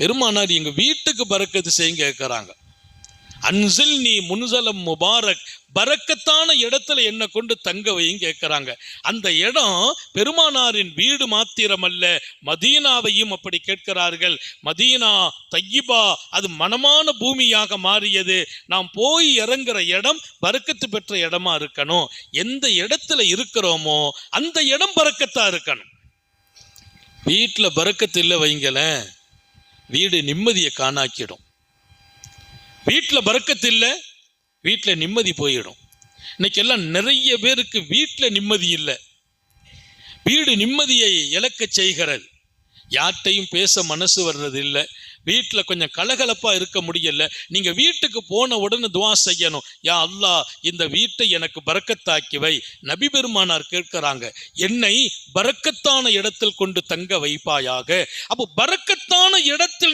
பெருமானார் எங்க வீட்டுக்கு பரக்கத்து செய்யுங்க கேட்கிறாங்க. அன்சில் நீ முன்சலம் முபாரக், பரக்கத்தான இடத்துல என்னை கொண்டு தங்க வையும் கேட்கிறாங்க. அந்த இடம் பெருமானாரின் வீடு மாத்திரமல்ல, மதீனாவையும் அப்படி கேட்கிறார்கள். மதீனா தையிபா, அது மனமான பூமியாக மாறியது. நாம் போய் இறங்குற இடம் பரக்கத்து பெற்ற இடமா இருக்கணும். எந்த இடத்துல இருக்கிறோமோ அந்த இடம் பரக்கத்தா இருக்கணும். வீட்டில் பரக்கத்து இல்லை வைங்களேன், வீடு நிம்மதியை காணாக்கிடும். வீட்டில் பரக்கத்து இல்லை, வீட்டில் நிம்மதி போயிடும். இன்னைக்கு எல்லாம் நிறைய பேருக்கு வீட்டில் நிம்மதி இல்லை. வீடு நிம்மதியை இழக்க செய்கிறது. யார்கிட்டையும் பேச மனசு வர்றது இல்லை. வீட்டில் கொஞ்சம் கலகலப்பாக இருக்க முடியல. நீங்கள் வீட்டுக்கு போன உடனே துவா செய்யணும், யா அல்லாஹ் இந்த வீட்டை எனக்கு பரக்கத்தாக்கி வை. நபி பெருமானார் கேட்கிறாங்க, என்னை பரக்கத்தான இடத்தில் கொண்டு தங்க வைப்பாயாக. அப்போ பரக்கத்தான இடத்தில்